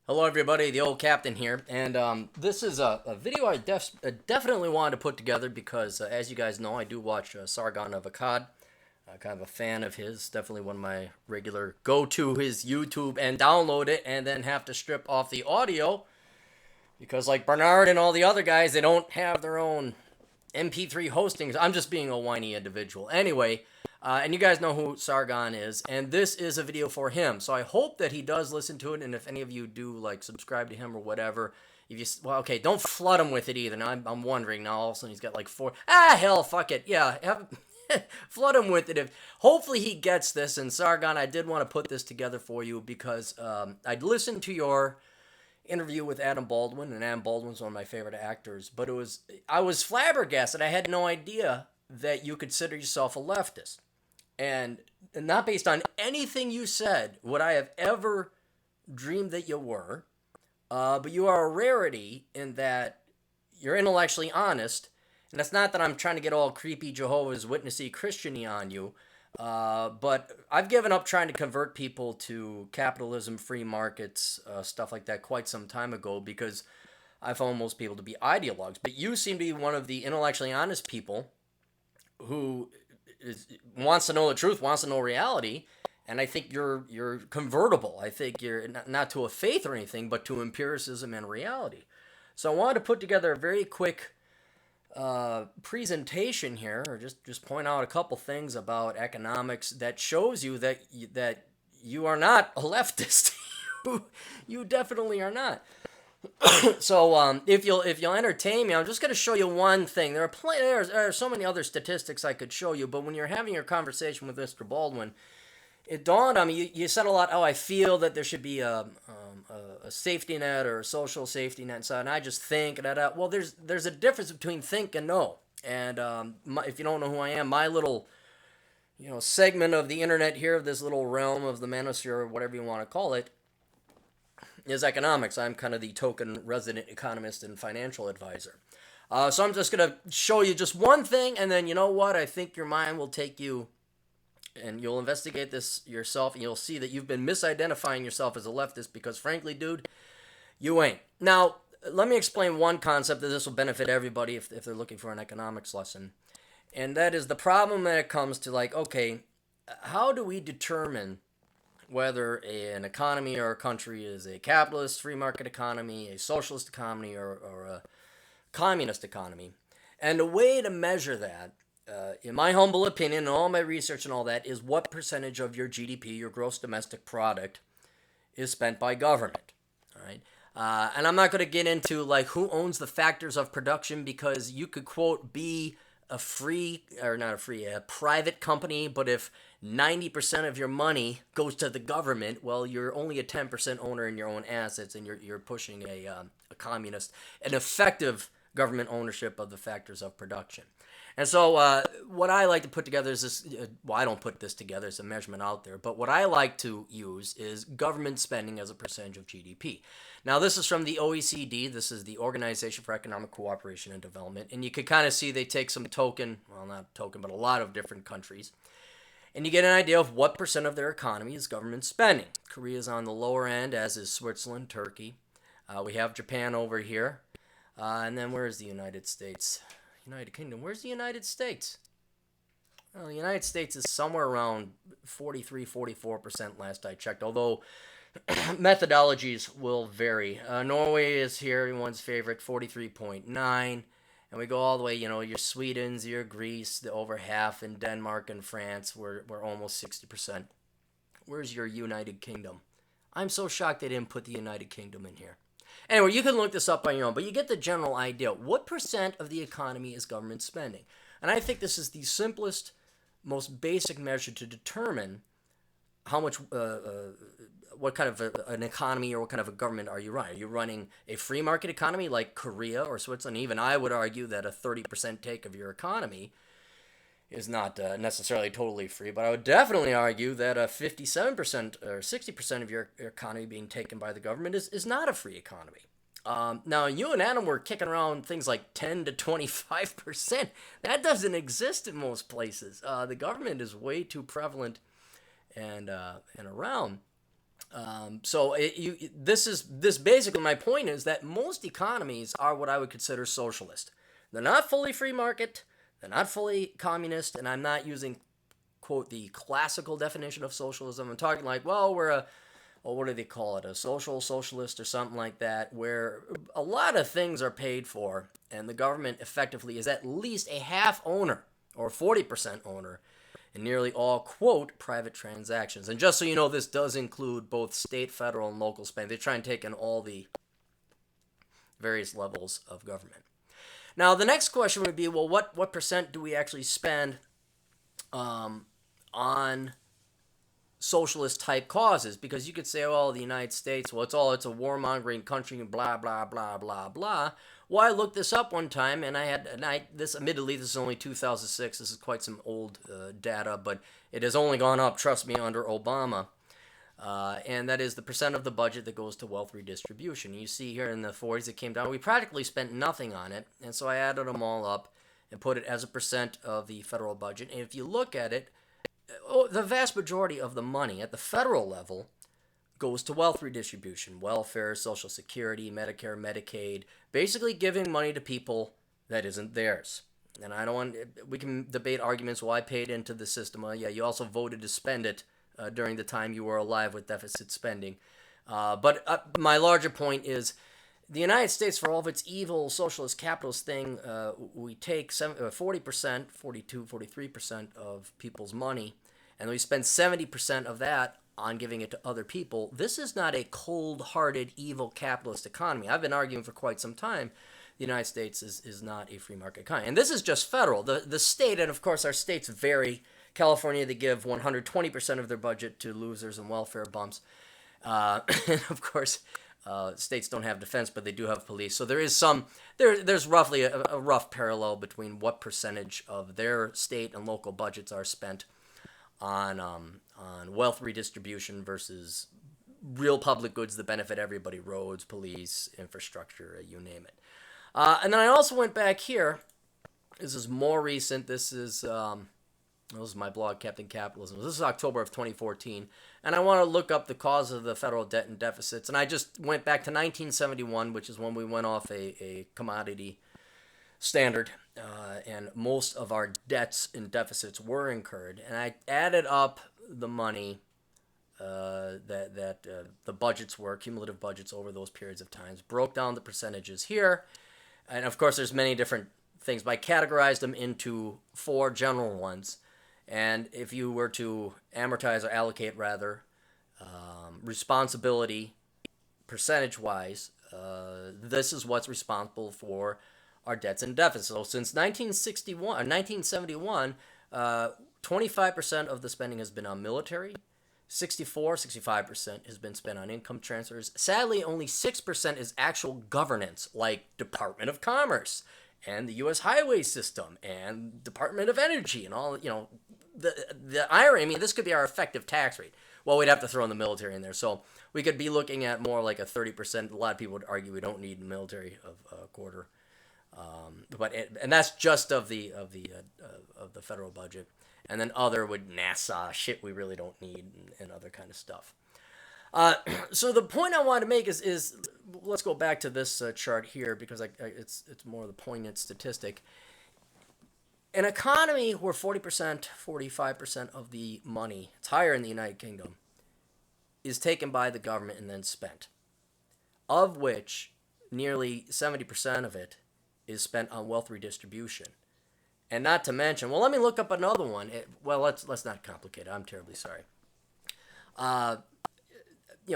Hello, everybody. The old captain here, and this is a video I definitely wanted to put together because, as you guys know, I do watch Sargon of Akkad. Kind of a fan of his. Definitely one of my regular go to his YouTube and download it, and then have to strip off the audio because, like Bernard and all the other guys, they don't have their own MP3 hostings. I'm just being a whiny individual. Anyway, and you guys know who Sargon is, and this is a video for him. So I hope that he does listen to it, and if any of you do, like, subscribe to him or whatever, if you, well, okay, don't flood him with it either. Now I'm wondering, now all of a sudden he's got like hell, fuck it. Yeah, flood him with it. Hopefully he gets this, and Sargon, I did want to put this together for you because I'd listened to your interview with Adam Baldwin, and Adam Baldwin's one of my favorite actors, but I was flabbergasted. I had no idea that you consider yourself a leftist. And not based on anything you said would I have ever dreamed that you were, but you are a rarity in that you're intellectually honest, and it's not that I'm trying to get all creepy Jehovah's Witnessy Christian-y on you, but I've given up trying to convert people to capitalism, free markets, stuff like that quite some time ago because I found most people to be ideologues. But you seem to be one of the intellectually honest people who wants to know the truth, wants to know reality, and I think you're convertible. I think you're not to a faith or anything, but to empiricism and reality. So I wanted to put together a very quick presentation here, or just point out a couple things about economics that shows you that you are not a leftist. you definitely are not. So if you'll entertain me, I'm just going to show you one thing. There are so many other statistics I could show you, but when you're having your conversation with Mr. Baldwin, it dawned on me. You said a lot. Oh, I feel that there should be a safety net or a social safety net, and so, and I just think that. Well, there's a difference between think and know. And if you don't know who I am, my little segment of the internet here, of this little realm of the manosphere, or whatever you want to call it, is economics. I'm kind of the token resident economist and financial advisor. So I'm just going to show you just one thing, and then you know what? I think your mind will take you, and you'll investigate this yourself, and you'll see that you've been misidentifying yourself as a leftist because, frankly, dude, you ain't. Now, let me explain one concept that this will benefit everybody if they're looking for an economics lesson, and that is the problem that it comes to, like, okay, how do we determine whether an economy or a country is a capitalist free market economy, a socialist economy, or a communist economy? And the way to measure that, in my humble opinion, and all my research and all that, is what percentage of your GDP, your gross domestic product, is spent by government. All right. And I'm not going to get into like who owns the factors of production because you could quote be a private company, but if 90% of your money goes to the government, well, you're only a 10% owner in your own assets, and you're pushing a communist, an effective government ownership of the factors of production. And so what I like to put together is this, well, I don't put this together, it's a measurement out there, but what I like to use is government spending as a percentage of GDP. Now, this is from the OECD. This is the Organization for Economic Cooperation and Development, and you can kind of see they take some not token, but a lot of different countries, and you get an idea of what percent of their economy is government spending. Korea's on the lower end, as is Switzerland, Turkey. We have Japan over here, and then where is the United States? United Kingdom. Where's the United States? Well, the United States is somewhere around 44% last I checked, although methodologies will vary. Norway is here, everyone's favorite, 43.9. And we go all the way, your Sweden's, your Greece, over half, in Denmark and France, we're almost 60%. Where's your United Kingdom? I'm so shocked they didn't put the United Kingdom in here. Anyway, you can look this up on your own, but you get the general idea. What percent of the economy is government spending? And I think this is the simplest, most basic measure to determine how much, what kind of an economy or what kind of a government are you running. Are you running a free market economy like Korea or Switzerland? Even I would argue that a 30% take of your economy is not necessarily totally free, but I would definitely argue that a 57% or 60% of your economy being taken by the government is not a free economy. Now, you and Adam were kicking around things like 10 to 25%. That doesn't exist in most places. The government is way too prevalent and around. This basically, my point is that most economies are what I would consider socialist. They're not fully free market, they're not fully communist, and I'm not using, quote, the classical definition of socialism. I'm talking like, well, we're a, well, what do they call it, a social socialist or something like that, where a lot of things are paid for, and the government effectively is at least a half owner or 40% owner in nearly all, quote, private transactions. And just so you know, this does include both state, federal, and local spending. They try and take in all the various levels of government. Now, the next question would be, well, what percent do we actually spend on socialist type causes? Because you could say, well, the United States, well, it's a warmongering country, blah blah blah blah blah. Well, I looked this up one time, and this admittedly, this is only 2006. This is quite some old data, but it has only gone up, trust me, under Obama. And that is the percent of the budget that goes to wealth redistribution. You see here in the 40s it came down. We practically spent nothing on it, and so I added them all up and put it as a percent of the federal budget. And if you look at it, the vast majority of the money at the federal level goes to wealth redistribution, welfare, Social Security, Medicare, Medicaid, basically giving money to people that isn't theirs. And I don't want, we can debate arguments, well, I paid into the system. Well, yeah, you also voted to spend it during the time you were alive with deficit spending. But my larger point is the United States, for all of its evil socialist capitalist thing, we take 40%, 42, 43% of people's money, and we spend 70% of that on giving it to other people. This is not a cold-hearted, evil capitalist economy. I've been arguing for quite some time the United States is not a free market economy. And this is just federal. The state, and of course our states vary. California, they give 120% of their budget to losers and welfare bumps. And of course, states don't have defense, but they do have police. So there is there's roughly a rough parallel between what percentage of their state and local budgets are spent on wealth redistribution versus real public goods that benefit everybody: roads, police, infrastructure, you name it. And then I also went back here. This is more recent. This is my blog, Captain Capitalism. This is October of 2014. And I want to look up the cause of the federal debt and deficits. And I just went back to 1971, which is when we went off a commodity standard. And most of our debts and deficits were incurred. And I added up the money that the budgets were, cumulative budgets over those periods of times, broke down the percentages here. And of course, there's many different things, but I categorized them into 4 general ones. And if you were to amortize or allocate, rather, responsibility percentage-wise, this is what's responsible for our debts and deficits. So since 1971, 25% of the spending has been on military, 65% has been spent on income transfers. Sadly, only 6% is actual governance, like Department of Commerce and the U.S. highway system and Department of Energy and all, the irony. I mean, this could be our effective tax rate. Well, we'd have to throw in the military in there. So we could be looking at more like a 30%. A lot of people would argue we don't need military of a quarter. And that's just of the federal budget. And then other would NASA, shit we really don't need, and other kind of stuff. So the point I want to make is let's go back to this chart here, because it's more of the poignant statistic. An economy where 40%, 45% of the money, it's higher in the United Kingdom, is taken by the government and then spent, of which nearly 70% of it is spent on wealth redistribution. And not to mention, well, let me look up another one. Let's not complicate it. I'm terribly sorry.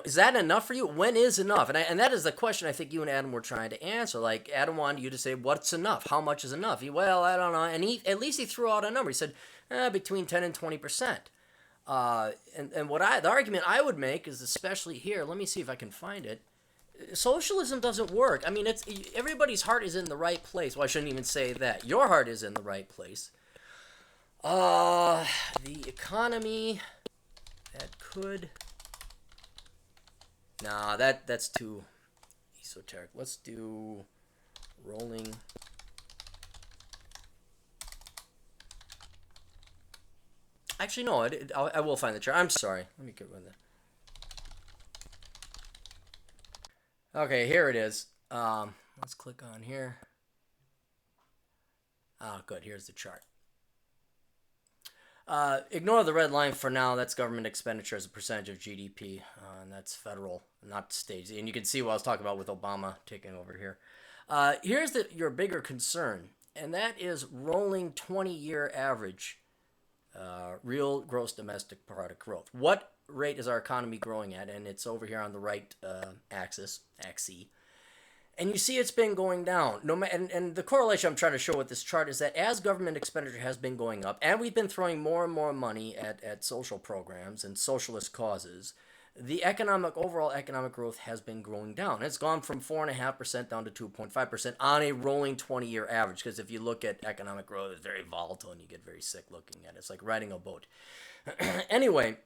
Is that enough for you? When is enough? And that is the question I think you and Adam were trying to answer. Like, Adam wanted you to say, what's enough? How much is enough? Well, I don't know. And at least he threw out a number. He said, between 10 and 20%. And the argument I would make is, especially here, let me see if I can find it. Socialism doesn't work. I mean, everybody's heart is in the right place. Well, I shouldn't even say that. Your heart is in the right place. The economy that could... Nah, that's too esoteric. Let's do rolling. Actually, no, I will find the chart. I'm sorry. Let me get rid of that. Okay, here it is. Let's click on here. Oh, good. Here's the chart. Ignore the red line for now. That's government expenditure as a percentage of GDP, and that's federal, not state. And you can see what I was talking about with Obama taking over here. Here's your bigger concern, and that is rolling 20-year average real gross domestic product growth. What rate is our economy growing at? And it's over here on the right axis, XE. And you see it's been going down. And the correlation I'm trying to show with this chart is that as government expenditure has been going up, and we've been throwing more and more money at social programs and socialist causes, the overall economic growth has been going down. It's gone from 4.5% down to 2.5% on a rolling 20-year average. Because if you look at economic growth, it's very volatile and you get very sick looking at it. It's like riding a boat. Anyway,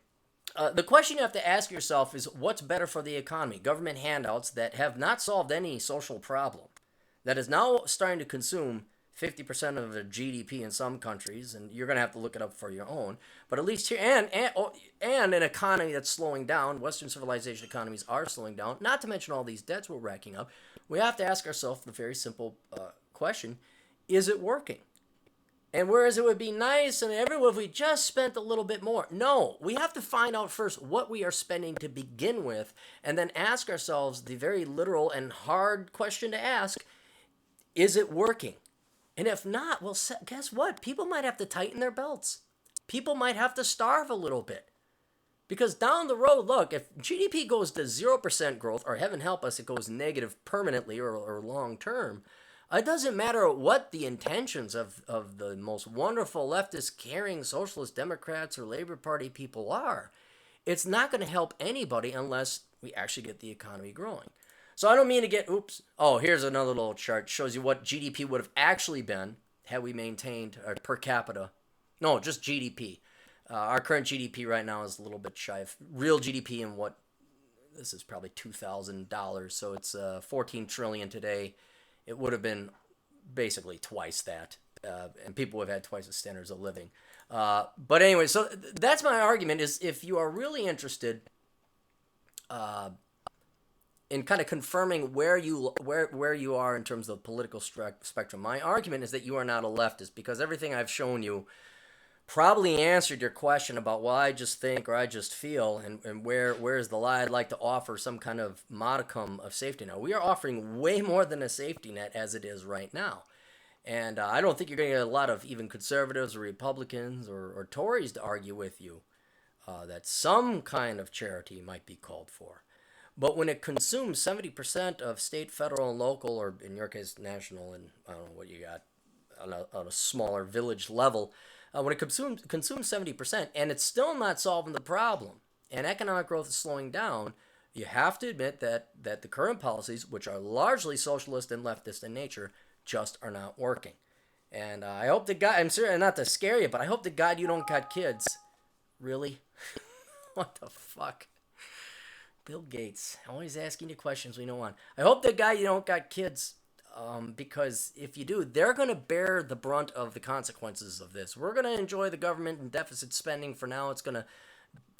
the question you have to ask yourself is what's better for the economy? Government handouts that have not solved any social problem, that is now starting to consume 50% of the GDP in some countries, and you're going to have to look it up for your own. But at least here, and an economy that's slowing down. Western civilization economies are slowing down. Not to mention all these debts we're racking up. We have to ask ourselves the very simple question: is it working? And whereas it would be nice and everyone if we just spent a little bit more. No, we have to find out first what we are spending to begin with, and then ask ourselves the very literal and hard question to ask: is it working? And if not, well, guess what? People might have to tighten their belts. People might have to starve a little bit. Because down the road, look, if GDP goes to 0% growth, or heaven help us, it goes negative permanently or long term, it doesn't matter what the intentions of the most wonderful leftist, caring socialist Democrats or Labor Party people are. It's not going to help anybody unless we actually get the economy growing. So I don't mean to get, oops. Oh, here's another little chart. Shows you what GDP would have actually been had we maintained our per capita. No, just GDP. Our current GDP right now is a little bit shy of real GDP in what, this is probably $2,000. So it's 14 trillion today. It would have been basically twice that. And people would have had twice the standards of living. But anyway, so that's my argument is if you are really interested in kind of confirming where you are in terms of the political spectrum, my argument is that you are not a leftist because everything I've shown you probably answered your question about, well, I just think or I just feel, and where's the lie? I'd like to offer some kind of modicum of safety net. We are offering way more than a safety net as it is right now. And I don't think you're going to get a lot of even conservatives or Republicans or Tories to argue with you that some kind of charity might be called for. But when it consumes 70% of state, federal, and local, or in your case, national, and I don't know what you got on a smaller village level, when it consumes 70% and it's still not solving the problem, and economic growth is slowing down, you have to admit that the current policies, which are largely socialist and leftist in nature, just are not working. And I hope to God, I'm serious, not to scare you, but I hope to God you don't got kids. Really? What the fuck? Bill Gates, always asking you questions we don't want. I hope to God you don't got kids, because if you do, they're going to bear the brunt of the consequences of this. We're going to enjoy the government and deficit spending for now. It's going to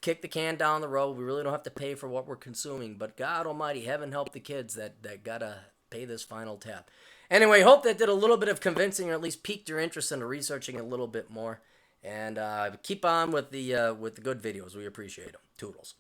kick the can down the road. We really don't have to pay for what we're consuming. But God almighty, heaven help the kids that got to pay this final tab. Anyway, hope that did a little bit of convincing or at least piqued your interest into researching a little bit more. And keep on with the good videos. We appreciate them. Toodles.